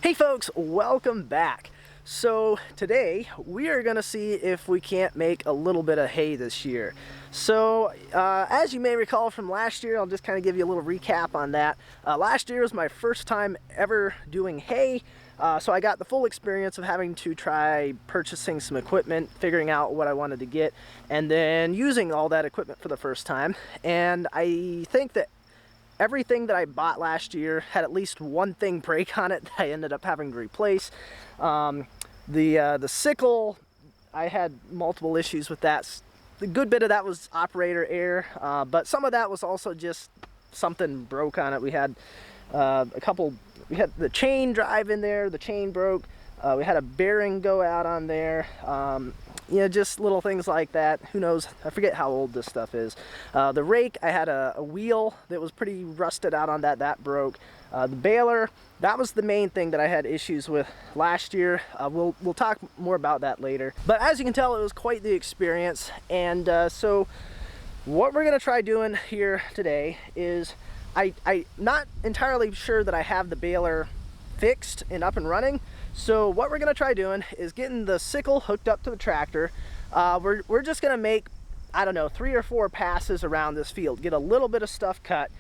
Hey folks, welcome back. So today we are going to see if we can't make a little bit of hay this year. So as you may recall from last year, I'll just kind of give you a little recap on that. Last year was my first time ever doing hay. So I got the full experience of having to try purchasing some equipment, figuring out what I wanted to get, and then using all that equipment for the first time. And I think that everything that I bought last year had at least one thing break on it that I ended up having to replace. The sickle, I had multiple issues with that. The good bit of that was operator error, but some of that was also just something broke on it. We had we had the chain drive in there, the chain broke. We had a bearing go out on there. You know, just little things like that. Who knows? I forget how old this stuff is. The rake, I had a wheel that was pretty rusted out on that. That broke. The baler, that was the main thing that I had issues with last year. We'll talk more about that later. But as you can tell, it was quite the experience. And so what we're going to try doing here today is I'm not entirely sure that I have the baler fixed and up and running. So what we're gonna try doing is getting the sickle hooked up to the tractor. We're just gonna make, I don't know, 3 or 4 passes around this field, get a little bit of stuff cut,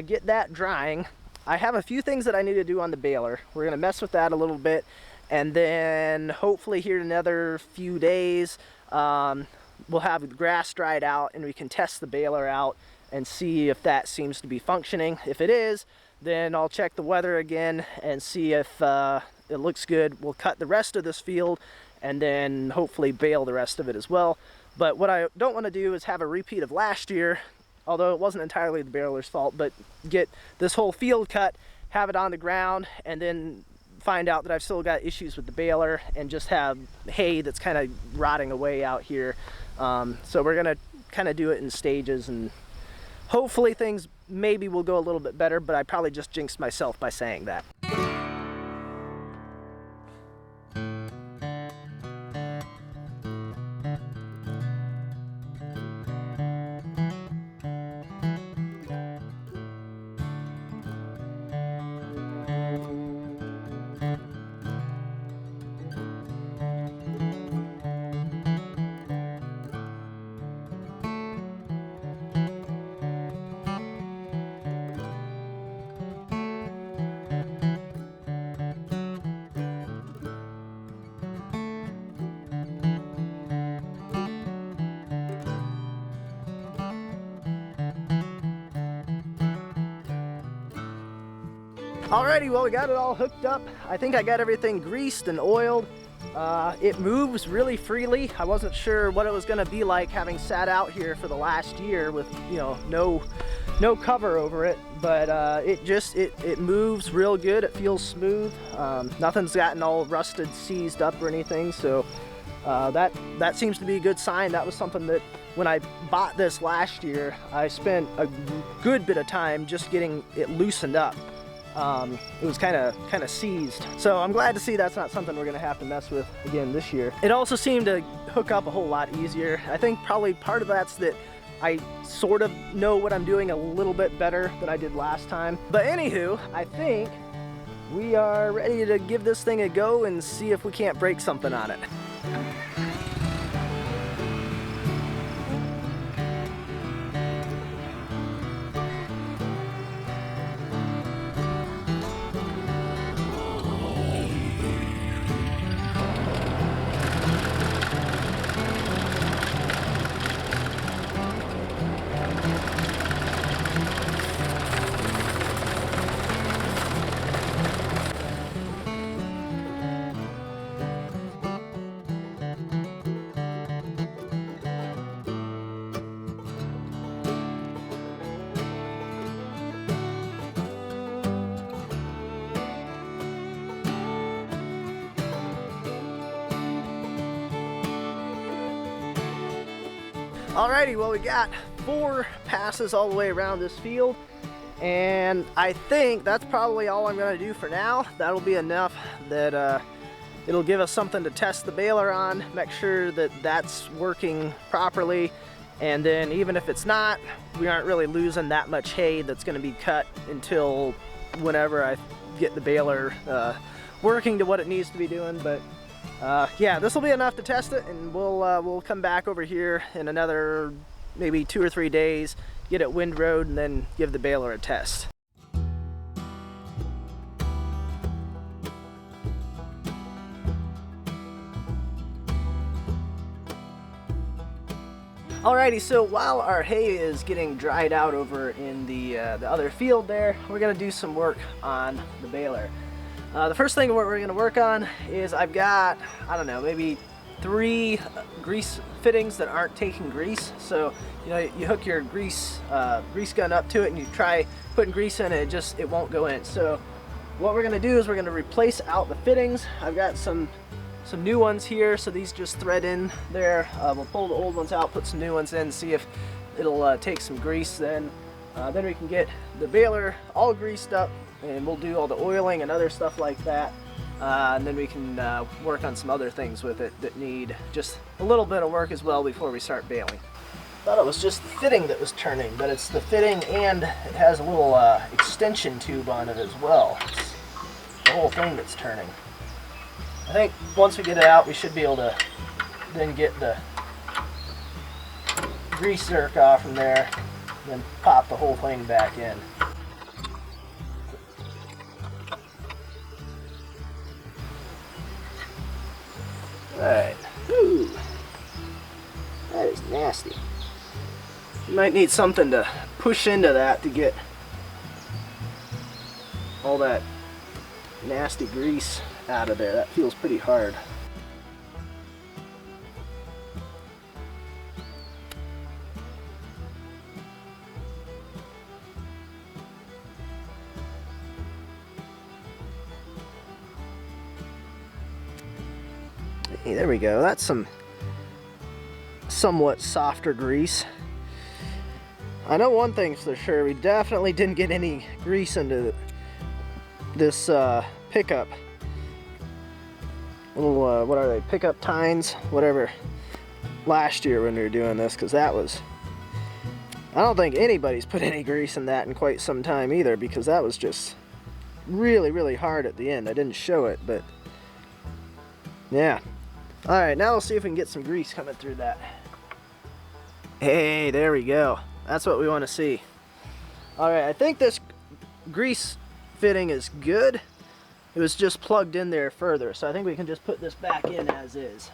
get that drying. I have a few things that I need to do on the baler. We're gonna mess with that a little bit, and then hopefully here in another few days, we'll have the grass dried out and we can test the baler out and see if that seems to be functioning. If it is, then I'll check the weather again and see if it looks good. We'll cut the rest of this field and then hopefully bale the rest of it as well. But what I don't want to do is have a repeat of last year, although it wasn't entirely the baler's fault, but get this whole field cut, have it on the ground, and then find out that I've still got issues with the baler and just have hay that's kind of rotting away out here. So we're gonna kind of do it in stages, and hopefully things maybe will go a little bit better, but I probably just jinxed myself by saying that. Alrighty, well, we got it all hooked up. I think I got everything greased and oiled. It moves really freely. I wasn't sure what it was going to be like having sat out here for the last year with, you know, no cover over it, but it moves real good. It feels smooth. Nothing's gotten all rusted, seized up or anything, so that seems to be a good sign. That was something that when I bought this last year, I spent a good bit of time just getting it loosened up. It was kind of seized. So I'm glad to see that's not something we're gonna have to mess with again this year. It also seemed to hook up a whole lot easier. I think probably part of that's that I sort of know what I'm doing a little bit better than I did last time. But anywho, I think we are ready to give this thing a go and see if we can't break something on it. Alrighty, well, we got 4 passes all the way around this field, and I think that's probably all I'm going to do for now. That'll be enough that it'll give us something to test the baler on, make sure that that's working properly, and then even if it's not, we aren't really losing that much hay that's going to be cut until whenever I get the baler working to what it needs to be doing. But yeah, this will be enough to test it, and we'll come back over here in another maybe 2 or 3 days, get it windrowed, and then give the baler a test. Alrighty, so while our hay is getting dried out over in the other field there, we're gonna do some work on the baler. The first thing we're gonna work on is I've got, I don't know, maybe 3 grease fittings that aren't taking grease. So, you know, you hook your grease gun up to it and you try putting grease in it, it won't go in. So what we're gonna do is we're gonna replace out the fittings. I've got some new ones here, so these just thread in there. We'll pull the old ones out, put some new ones in, see if it'll take some grease. Then we can get the baler all greased up, and we'll do all the oiling and other stuff like that. And then we can work on some other things with it that need just a little bit of work as well before we start baling. Thought it was just the fitting that was turning, but it's the fitting, and it has a little extension tube on it as well. It's the whole thing that's turning. I think once we get it out, we should be able to then get the grease zerk off from there, and then pop the whole thing back in. Alright. Ooh. That is nasty. You might need something to push into that to get all that nasty grease out of there. That feels pretty hard. Hey, there we go. That's some somewhat softer grease. I know one thing's for sure, we definitely didn't get any grease into this pickup. Little, what are they, pickup tines, whatever, last year when we were doing this, because that was, I don't think anybody's put any grease in that in quite some time either, because that was just really, really hard at the end. I didn't show it, but yeah. Alright, now we'll see if we can get some grease coming through that. Hey, there we go. That's what we want to see. Alright, I think this grease fitting is good. It was just plugged in there further, so I think we can just put this back in as is.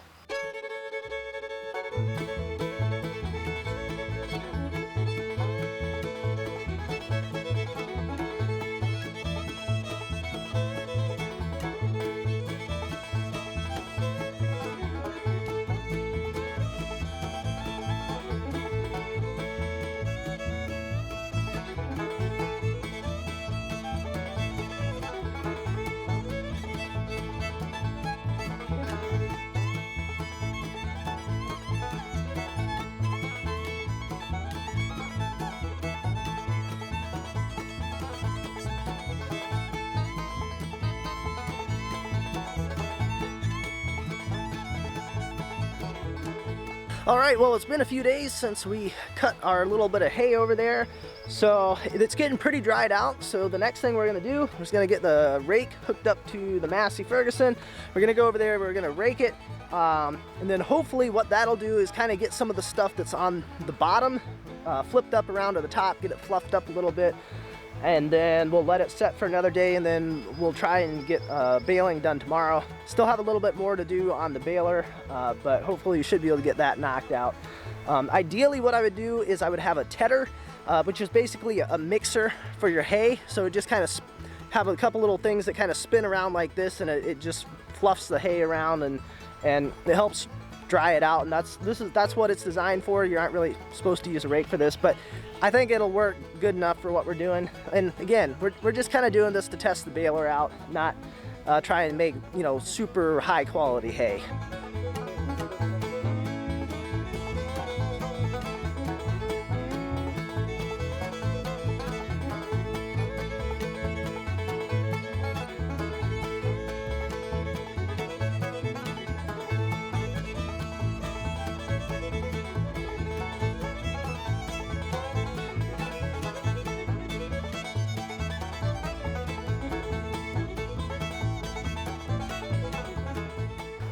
Alright, well, it's been a few days since we cut our little bit of hay over there, so it's getting pretty dried out. So the next thing we're going to do is going to get the rake hooked up to the Massey Ferguson. We're going to go over there, we're going to rake it, and then hopefully what that'll do is kind of get some of the stuff that's on the bottom flipped up around to the top, get it fluffed up a little bit, and then we'll let it set for another day, and then we'll try and get baling done tomorrow. Still have a little bit more to do on the baler, but hopefully you should be able to get that knocked out. Ideally what I would do is I would have a tedder, which is basically a mixer for your hay. So it just kind of have a couple little things that kind of spin around like this, and it just fluffs the hay around, and it helps dry it out, and that's what it's designed for. You aren't really supposed to use a rake for this, but I think it'll work good enough for what we're doing. And again, we're just kind of doing this to test the baler out, not try and make, you know, super high quality hay.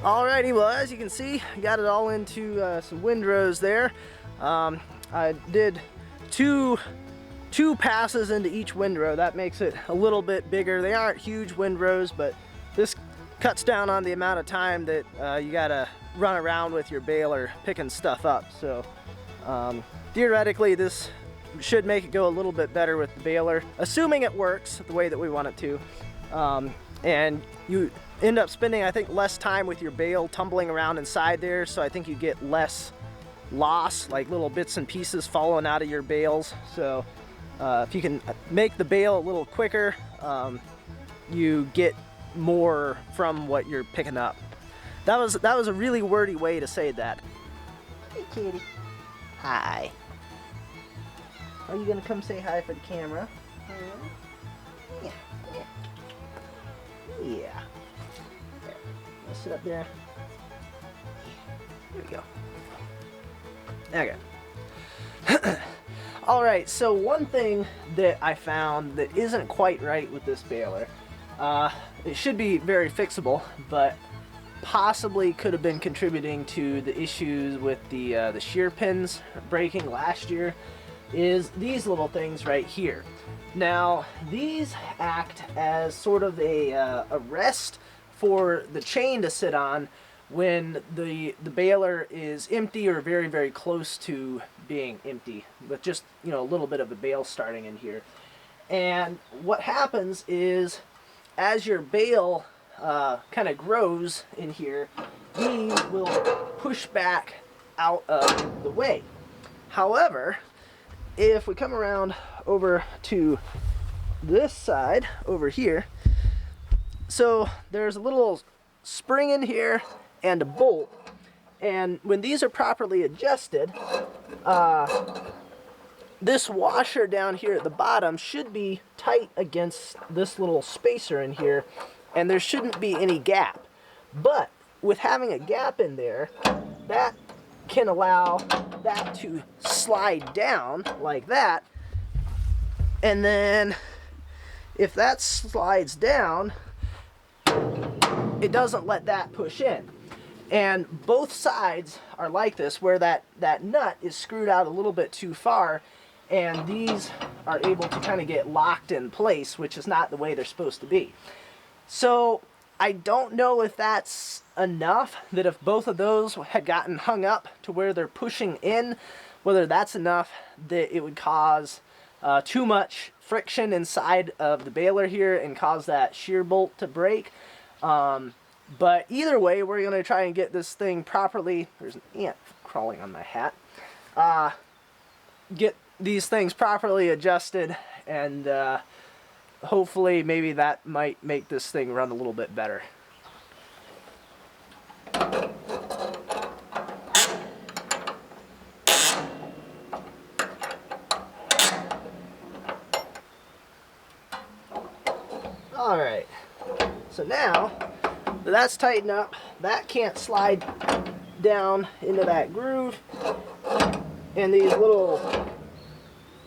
Alrighty, well, as you can see, got it all into some windrows there. I did two passes into each windrow. That makes it a little bit bigger. They aren't huge windrows, but this cuts down on the amount of time that you gotta run around with your baler picking stuff up. So theoretically, this should make it go a little bit better with the baler, assuming it works the way that we want it to. And you end up spending, I think, less time with your bale tumbling around inside there, so I think you get less loss, like little bits and pieces falling out of your bales. So if you can make the bale a little quicker, you get more from what you're picking up. That was a really wordy way to say that. Hey kitty. Hi. Are you gonna come say hi for the camera? Yeah. Yeah. There. Let's sit up there. There we go. Okay. Alright, so one thing that I found that isn't quite right with this baler, it should be very fixable, but possibly could have been contributing to the issues with the shear pins breaking last year, is these little things right here. Now, these act as sort of a rest for the chain to sit on when the baler is empty or very, very close to being empty, with just, you know, a little bit of the bale starting in here. And what happens is, as your bale kind of grows in here, these will push back out of the way. However, if we come around over to this side over here, so there's a little spring in here and a bolt, and when these are properly adjusted, this washer down here at the bottom should be tight against this little spacer in here, and there shouldn't be any gap. But with having a gap in there, that can allow that to slide down like that, and then if that slides down, it doesn't let that push in. And both sides are like this, where that nut is screwed out a little bit too far, and these are able to kind of get locked in place, which is not the way they're supposed to be. So I don't know if that's enough, that if both of those had gotten hung up to where they're pushing in, whether that's enough that it would cause too much friction inside of the baler here and cause that shear bolt to break. But either way, we're going to try and get this thing properly. There's an ant crawling on my hat. Get these things properly adjusted, and hopefully maybe that might make this thing run a little bit better. Alright, so now that that's tightened up, that can't slide down into that groove, and these little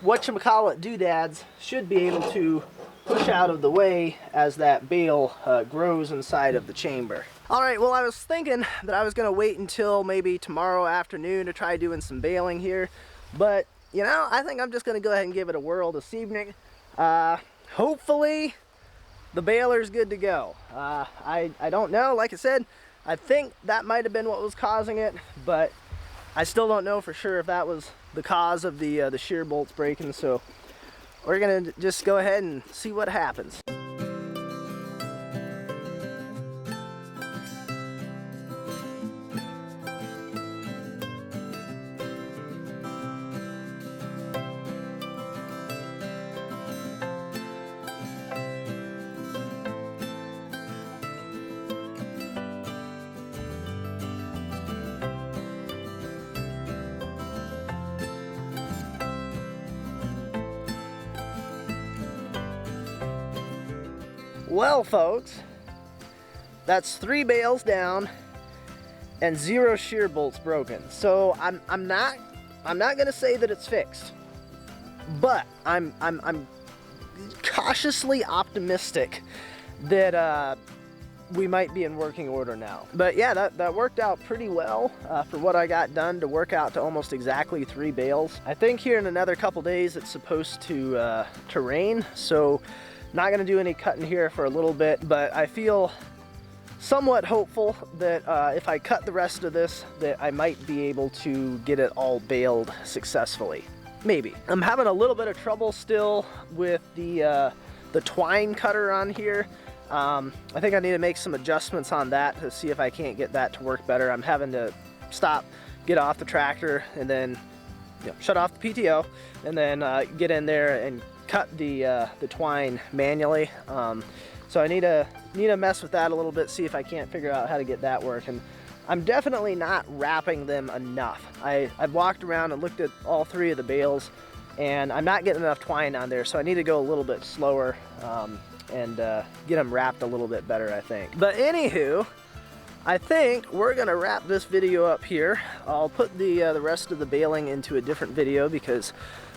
whatchamacallit doodads should be able to push out of the way as that bale grows inside of the chamber. Alright, well, I was thinking that I was going to wait until maybe tomorrow afternoon to try doing some baling here, but you know, I think I'm just going to go ahead and give it a whirl this evening. Hopefully the baler's good to go. I don't know, like I said, I think that might have been what was causing it, but I still don't know for sure if that was the cause of the shear bolts breaking, so we're gonna just go ahead and see what happens. Well, folks, that's 3 bales down and 0 shear bolts broken. So I'm not gonna say that it's fixed, but I'm cautiously optimistic that we might be in working order now. But yeah, that worked out pretty well for what I got done to work out to almost exactly 3 bales. I think here in another couple days it's supposed to rain, so not gonna do any cutting here for a little bit, but I feel somewhat hopeful that if I cut the rest of this, that I might be able to get it all baled successfully. Maybe. I'm having a little bit of trouble still with the twine cutter on here. I think I need to make some adjustments on that to see if I can't get that to work better. I'm having to stop, get off the tractor, and then shut off the PTO, and then get in there and cut the twine manually. So I need to mess with that a little bit, see if I can't figure out how to get that working. I'm definitely not wrapping them enough. I've walked around and looked at all 3 of the bales, and I'm not getting enough twine on there, so I need to go a little bit slower and get them wrapped a little bit better, I think. But anywho, I think we're gonna wrap this video up here. I'll put the rest of the baling into a different video because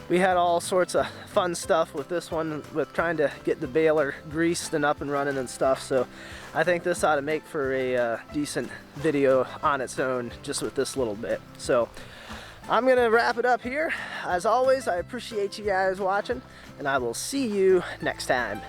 we had all sorts of fun stuff with this one, with trying to get the baler greased and up and running and stuff. So I think this ought to make for a decent video on its own, just with this little bit. So I'm gonna wrap it up here. As always, I appreciate you guys watching, and I will see you next time.